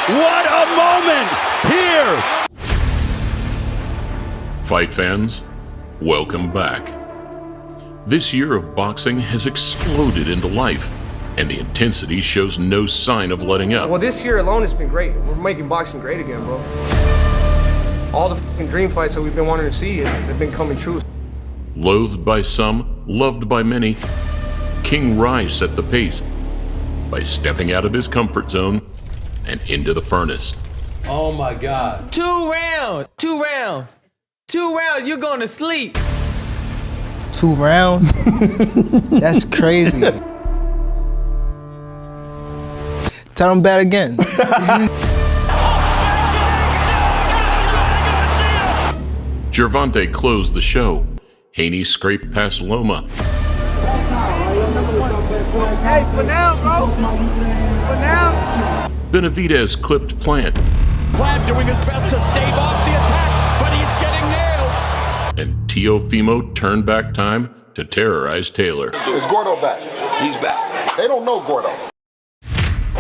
What a moment here! Fight fans, welcome back. This year of boxing has exploded into life, and the intensity shows no sign of letting up. Well, this year alone has been great. We're making boxing great again, bro. All the fucking dream fights that we've been wanting to see, they've been coming true. Loathed by some, loved by many, King Rai set the pace by stepping out of his comfort zone and into the furnace. Oh my God. 2 rounds, 2 rounds, 2 rounds, you're going to sleep. 2 rounds? That's crazy. Tell him bet again. Gervonta closed the show. Haney scraped past Loma. Hey, for now, bro. For now. Benavidez clipped Plant. Plant doing his best to stave off the attack, but he's getting nailed. And Teofimo turned back time to terrorize Taylor. Is Gordo back? He's back. They don't know Gordo.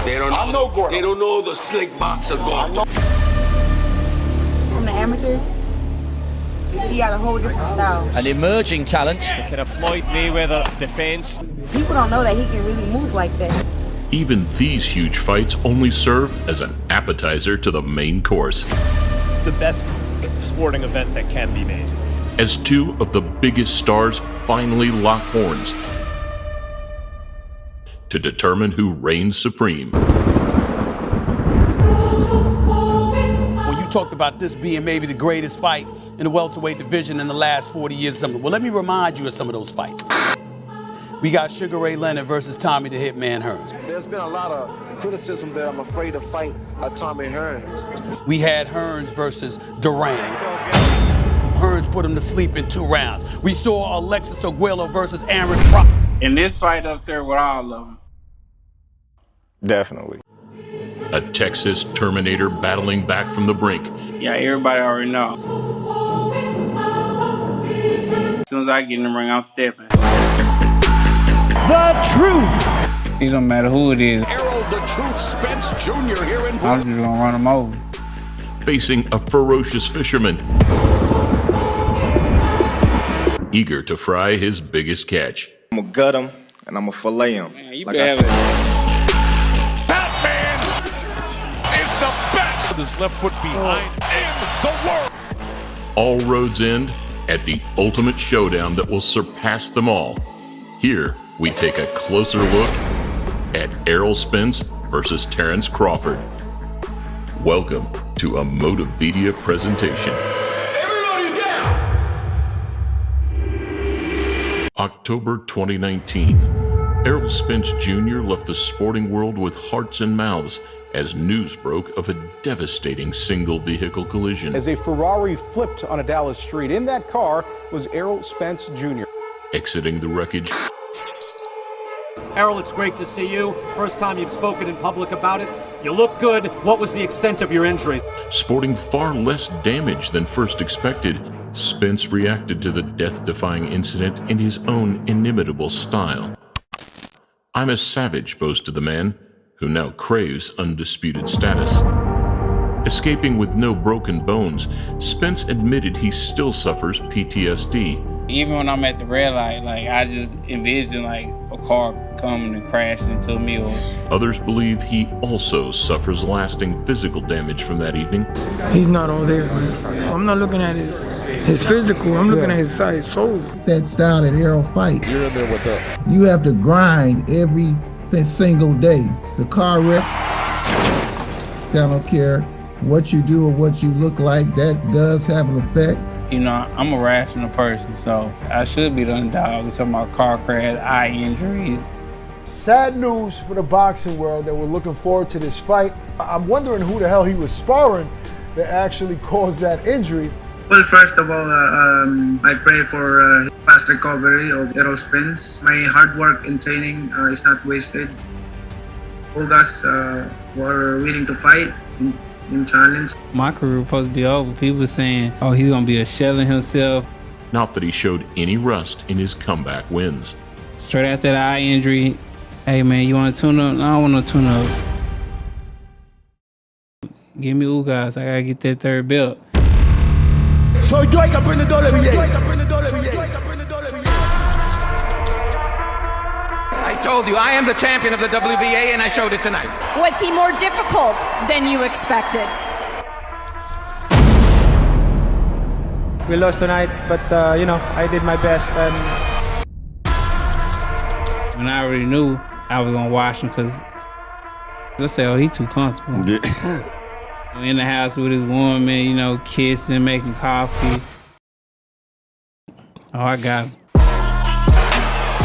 They don't know. I know Gordo. They don't know the slick boxer Gordo. From the amateurs, he got a whole different style. An emerging talent. Kind of Floyd Mayweather defense. People don't know that he can really move like that. Even these huge fights only serve as an appetizer to the main course. The best sporting event that can be made. As two of the biggest stars finally lock horns to determine who reigns supreme. When you talked about this being maybe the greatest fight in the welterweight division in the last 40 years or something, well, let me remind you of some of those fights. We got Sugar Ray Leonard versus Tommy the Hitman Hearns. There's been a lot of criticism that I'm afraid to fight Tommy Hearns. We had Hearns versus Duran. Hearns put him to sleep in 2 rounds. We saw Alexis Arguello versus Aaron Crawford. In this fight up there with all of them. Definitely. A Texas Terminator battling back from the brink. Yeah, everybody already know. As soon as I get in the ring, I'm stepping. The Truth. It don't matter who it is. Errol the Truth Spence Jr. here in I'm just gonna run him over. Facing a ferocious fisherman, eager to fry his biggest catch. I'm gonna gut him and I'm gonna fillet him. Man, you like better Batman is the best. With his left foot behind in the world. All roads end at the ultimate showdown that will surpass them all. Here, we take a closer look at Errol Spence versus Terrence Crawford. Welcome to a Motivedia presentation. Everybody down! October 2019. Errol Spence Jr. left the sporting world with hearts and mouths as news broke of a devastating single-vehicle collision. As a Ferrari flipped on a Dallas street, in that car was Errol Spence Jr. Exiting the wreckage, Errol, it's great to see you. First time you've spoken in public about it. You look good. What was the extent of your injuries? sporting far less damage than first expected, Spence reacted to the death-defying incident in his own inimitable style. "I'm a savage," boasted the man, who now craves undisputed status. Escaping with no broken bones, Spence admitted he still suffers PTSD. Even when I'm at the red light, I just envision a car coming and crashing into me. Others believe he also suffers lasting physical damage from that evening. He's not all there. I'm not looking at his physical, I'm looking at his soul. That style that Errol fights, you're in there with us. You have to grind every single day. The car wreck, I don't care what you do or what you look like, that does have an effect. You know, I'm a rational person, so I should be the underdog. We're talking about car crash, eye injuries. Sad news for the boxing world that we're looking forward to this fight. I'm wondering who the hell he was sparring that actually caused that injury. Well, first of all, I pray for fast recovery of Errol Spence. My hard work in training is not wasted. All guys were willing to fight in challenge. My career was supposed to be over. People saying, oh, he's going to be a shell of himself. Not that he showed any rust in his comeback wins. Straight after that eye injury, hey man, you want to tune up? No, I don't want to tune up. Give me Ugas. I gotta get that third belt. Soy yo el campeón de WWE. I told you, I am the champion of the WBA, and I showed it tonight. Was he more difficult than you expected? We lost tonight, but you know, I did my best. And when I already knew I was gonna watch him, because let's say, oh, he too comfortable. In the house with his woman, you know, kissing, making coffee. Oh, I got him.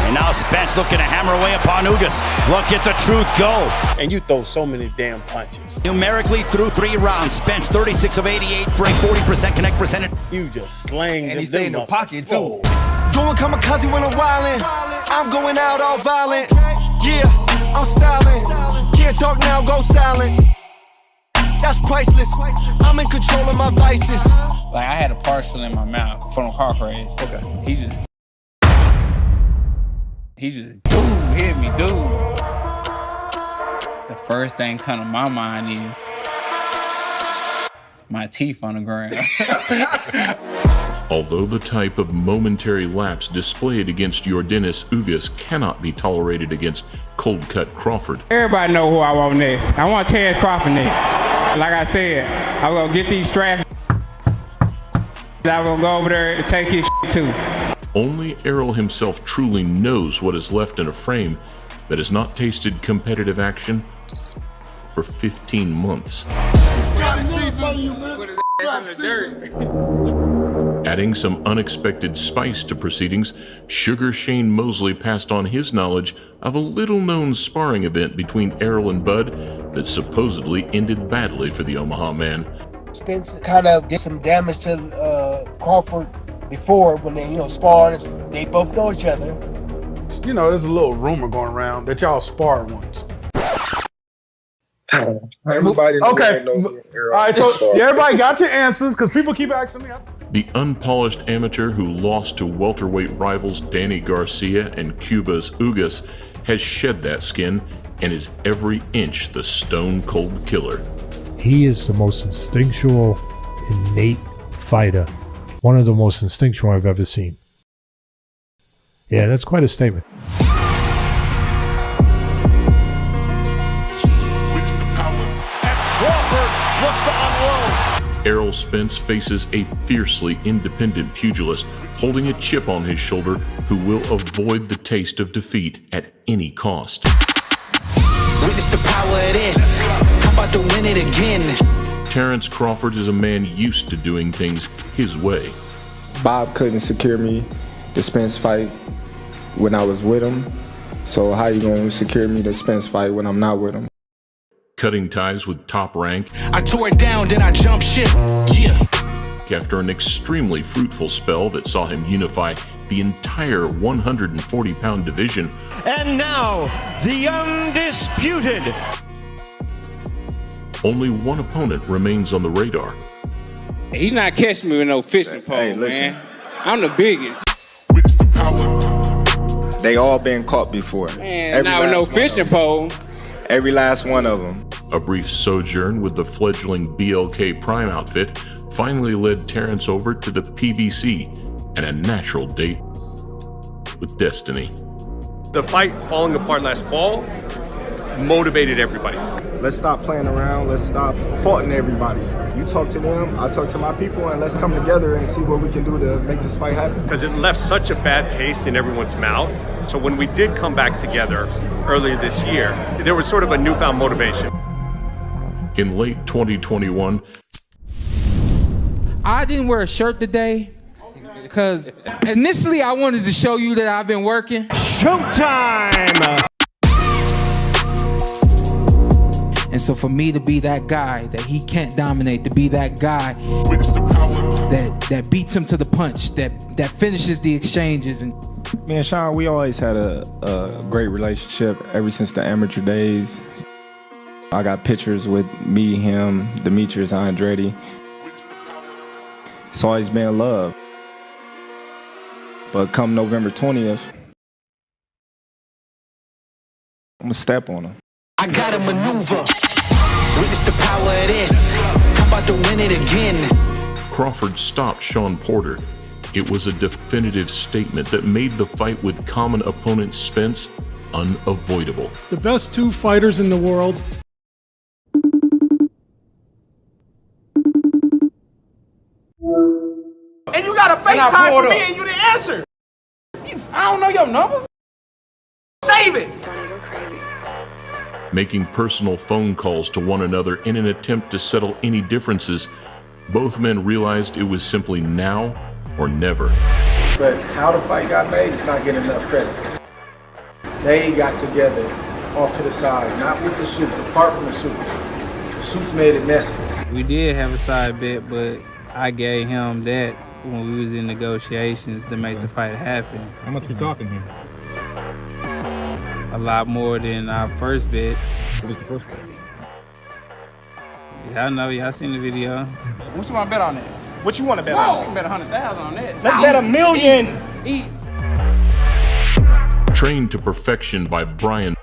And now Spence looking to hammer away upon Ugas. Look at the truth go. And you throw so many damn punches. Numerically through 3 rounds, Spence 36 of 88 for a 40% connect percentage. You just slang. And he stay in the pocket too. Going kamikaze when I'm wildin'. I'm going out all violent. Yeah, I'm styling. Can't talk now, go silent. That's priceless. I'm in control of my vices. Like, I had a partial in my mouth from a car crash. Okay. He just hit me, dude. The first thing come to my mind is my teeth on the ground. Although the type of momentary lapse displayed against Yordenis Ugas cannot be tolerated against cold-cut Crawford. Everybody know who I want next. I want Terrence Crawford next. Like I said, I'm gonna get these straps. I'm gonna go over there and take his shit too. Only Errol himself truly knows what is left in a frame that has not tasted competitive action for 15 months. Adding some unexpected spice to proceedings, Sugar Shane Mosley passed on his knowledge of a little-known sparring event between Errol and Bud that supposedly ended badly for the Omaha man. Spence kind of did some damage to Crawford before when they, sparred. They both know each other. There's a little rumor going around that y'all sparred once. Everybody okay. All right, so everybody got your answers because people keep asking me. The unpolished amateur who lost to welterweight rivals Danny Garcia and Cuba's Ugas has shed that skin and is every inch the stone-cold killer. He is the most instinctual, innate fighter. One of the most instinctual I've ever seen. Yeah, that's quite a statement. Errol Spence faces a fiercely independent pugilist holding a chip on his shoulder who will avoid the taste of defeat at any cost. Witness the power of this. I'm about to win it again. Terrence Crawford is a man used to doing things his way. Bob couldn't secure me the Spence fight when I was with him. So how you gonna secure me the Spence fight when I'm not with him? Cutting ties with Top Rank. I tore it down, then I jumped ship. Yeah. After an extremely fruitful spell that saw him unify the entire 140-pound division. And now, the undisputed. Only one opponent remains on the radar. He's not catching me with no fishing pole, man. I'm the biggest. They all been caught before. Man, not with no fishing pole. Every last one of them. A brief sojourn with the fledgling BLK Prime outfit finally led Terrence over to the PBC and a natural date with Destiny. The fight falling apart last fall motivated everybody. Let's stop playing around. Let's stop faulting everybody. You talk to them, I talk to my people, and let's come together and see what we can do to make this fight happen. Because it left such a bad taste in everyone's mouth. So when we did come back together earlier this year, there was sort of a newfound motivation. In late 2021, I didn't wear a shirt today because initially I wanted to show you that I've been working. Showtime! And so for me to be that guy that he can't dominate, to be that guy that beats him to the punch, that finishes the exchanges. And me and Sean, we always had a great relationship ever since the amateur days. I got pictures with me, him, Demetrius Andretti. It's always been love. But come November 20th, I'm gonna step on him. I gotta maneuver. Witness the power of this. about to win it again. Crawford stopped Sean Porter. It was a definitive statement that made the fight with common opponent Spence unavoidable. The best two fighters in the world. And you got a FaceTime for me and you didn't answer. I don't know your number. Save it. Don't go crazy. Making personal phone calls to one another in an attempt to settle any differences, both men realized it was simply now or never. But how the fight got made is not getting enough credit. They got together off to the side, not with the suits, apart from the suits. The suits made it messy. We did have a side bet, but I gave him that when we was in negotiations to make the fight happen. How much we talking here? A lot more than our first bet. What was the first bet? Y'all know, y'all seen the video. What you want to bet on that? What you want to bet on? You can bet 100,000 on that. Let's bet $1 million. Easy. Trained to perfection by Brian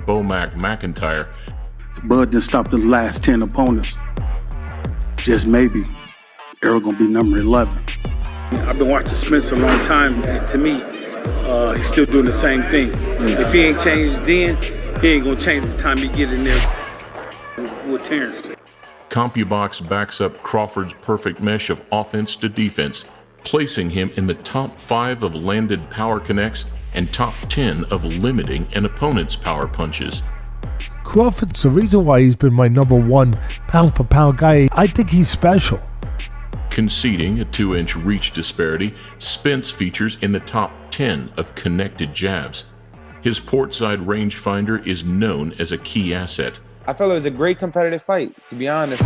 Bomac McIntyre. Bud didn't stop the last 10 opponents. Just maybe, Errol gonna be number 11. I've been watching Spence a long time, and to me, he's still doing the same thing. If he ain't changed then, he ain't gonna change by the time he get in there with Terrence. CompuBox backs up Crawford's perfect mesh of offense to defense, placing him in the top 5 of landed power connects and top 10 of limiting an opponent's power punches. Crawford's the reason why he's been my #1 pound-for-pound guy. I think he's special. Conceding a 2-inch reach disparity, Spence features in the top 10 of connected jabs. His portside rangefinder is known as a key asset. I felt it was a great competitive fight, to be honest.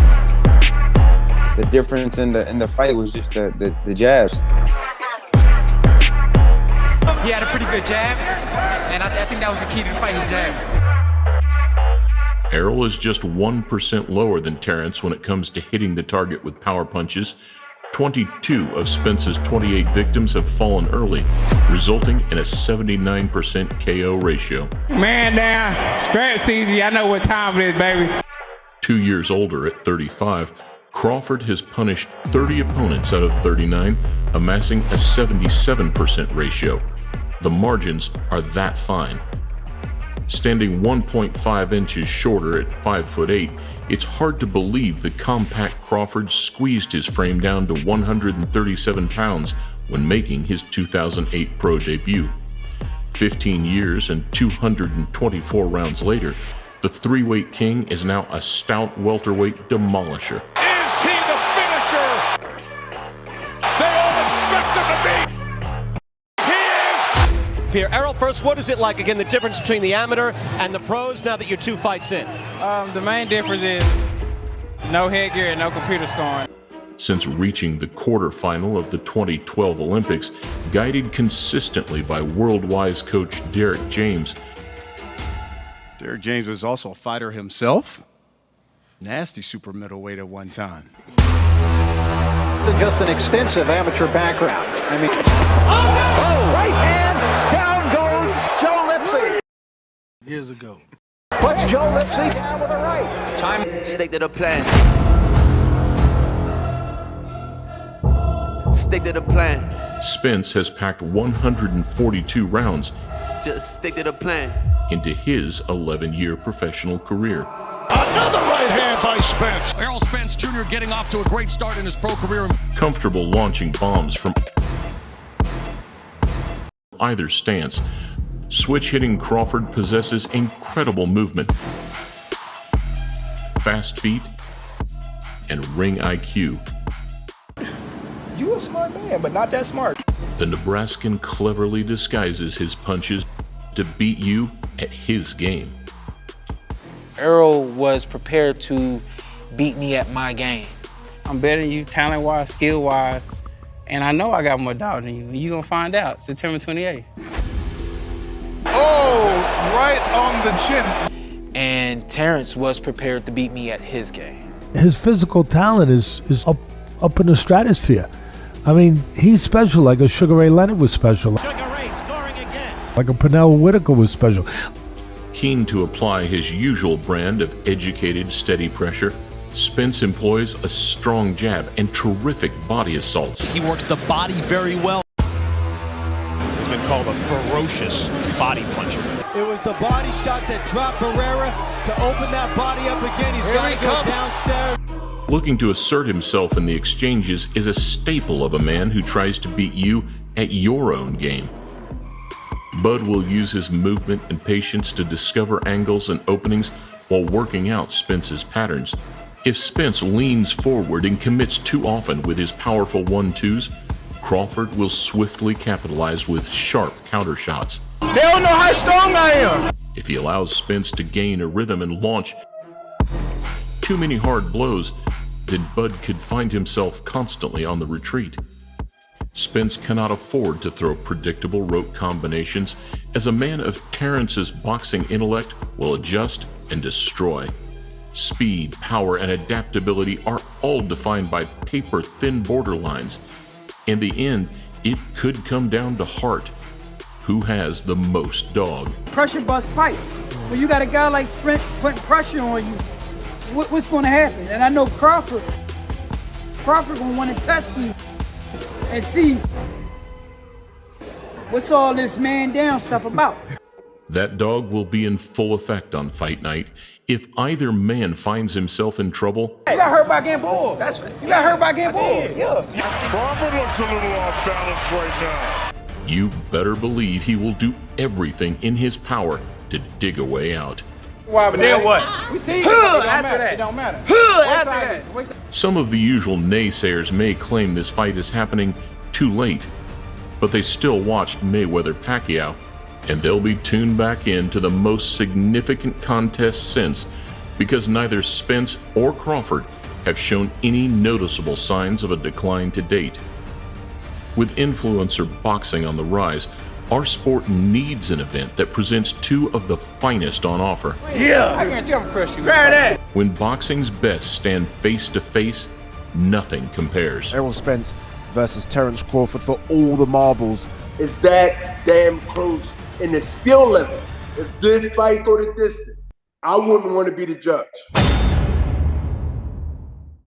The difference in the fight was just the jabs. He had a pretty good jab, and I think that was the key to the fight, his jab. Errol is just 1% lower than Terrence when it comes to hitting the target with power punches. 22 of Spence's 28 victims have fallen early, resulting in a 79% KO ratio. Man down, straps easy. I know what time it is, baby. 2 years older at 35, Crawford has punished 30 opponents out of 39, amassing a 77% ratio. The margins are that fine. Standing 1.5 inches shorter at 5'8", it's hard to believe the compact Crawford squeezed his frame down to 137 pounds when making his 2008 pro debut. 15 years and 224 rounds later, the 3-weight king is now a stout welterweight demolisher. Is he the finisher they all expect him to be? Pierre, Errol, first, what is it like, again, the difference between the amateur and the pros now that you're 2 fights in? The main difference is no headgear and no computer scoring. Since reaching the quarterfinal of the 2012 Olympics, guided consistently by world-wise coach Derek James. Derek James was also a fighter himself. Nasty super middleweight at one time. Just an extensive amateur background. I mean, oh, right hand, down goes Joe Lipsy. Years ago. Puts Joe Lipsy down with a right. Time. Stick to the plan. Stick to the plan. Spence has packed 142 rounds. Just stick to the plan. Into his 11-year professional career. Another right hand by Spence. Errol Spence Jr. getting off to a great start in his pro career. Comfortable launching bombs from either stance. Switch-hitting Crawford possesses incredible movement, fast feet, and ring IQ. You a smart man, but not that smart. The Nebraskan cleverly disguises his punches to beat you at his game. Errol was prepared to beat me at my game. I'm better than you, talent-wise, skill-wise, and I know I got more doubt than you, and you're going to find out September 28th. Oh, right on the chin. And Terrence was prepared to beat me at his game. His physical talent is up in the stratosphere. I mean, he's special like a Sugar Ray Leonard was special. Sugar Ray scoring again. Like a Pernell Whitaker was special. Keen to apply his usual brand of educated, steady pressure, Spence employs a strong jab and terrific body assaults. He works the body very well. He's been called a ferocious body puncher. It was the body shot that dropped Barrera to open that body up again. He's got to go downstairs. Looking to assert himself in the exchanges is a staple of a man who tries to beat you at your own game. Bud will use his movement and patience to discover angles and openings while working out Spence's patterns. If Spence leans forward and commits too often with his powerful 1-2s, Crawford will swiftly capitalize with sharp counter shots. They don't know how strong I am. If he allows Spence to gain a rhythm and launch too many hard blows, then Bud could find himself constantly on the retreat. Spence cannot afford to throw predictable rope combinations, as a man of Terrence's boxing intellect will adjust and destroy. Speed, power, and adaptability are all defined by paper-thin borderlines. In the end, it could come down to heart. Who has the most dog? Pressure bust fights. When you got a guy like Spence putting pressure on you, what's going to happen? And I know Crawford going to want to test me and see what's all this man down stuff about. That dog will be in full effect on fight night if either man finds himself in trouble. You got hurt by getting bored. You got hurt by getting bored. Yeah. Crawford looks a little off balance right now. You better believe he will do everything in his power to dig a way out. But then what? We see after It don't matter. After that. Some of the usual naysayers may claim this fight is happening too late, but they still watched Mayweather-Pacquiao, and they'll be tuned back in to the most significant contest since, because neither Spence or Crawford have shown any noticeable signs of a decline to date. With influencer boxing on the rise, our sport needs an event that presents two of the finest on offer. Yeah. I guarantee I'm gonna crush you. Grab that. When boxing's best stand face to face, nothing compares. Errol Spence versus Terence Crawford for all the marbles. It's that damn close in the skill level. If this fight go the distance, I wouldn't want to be the judge.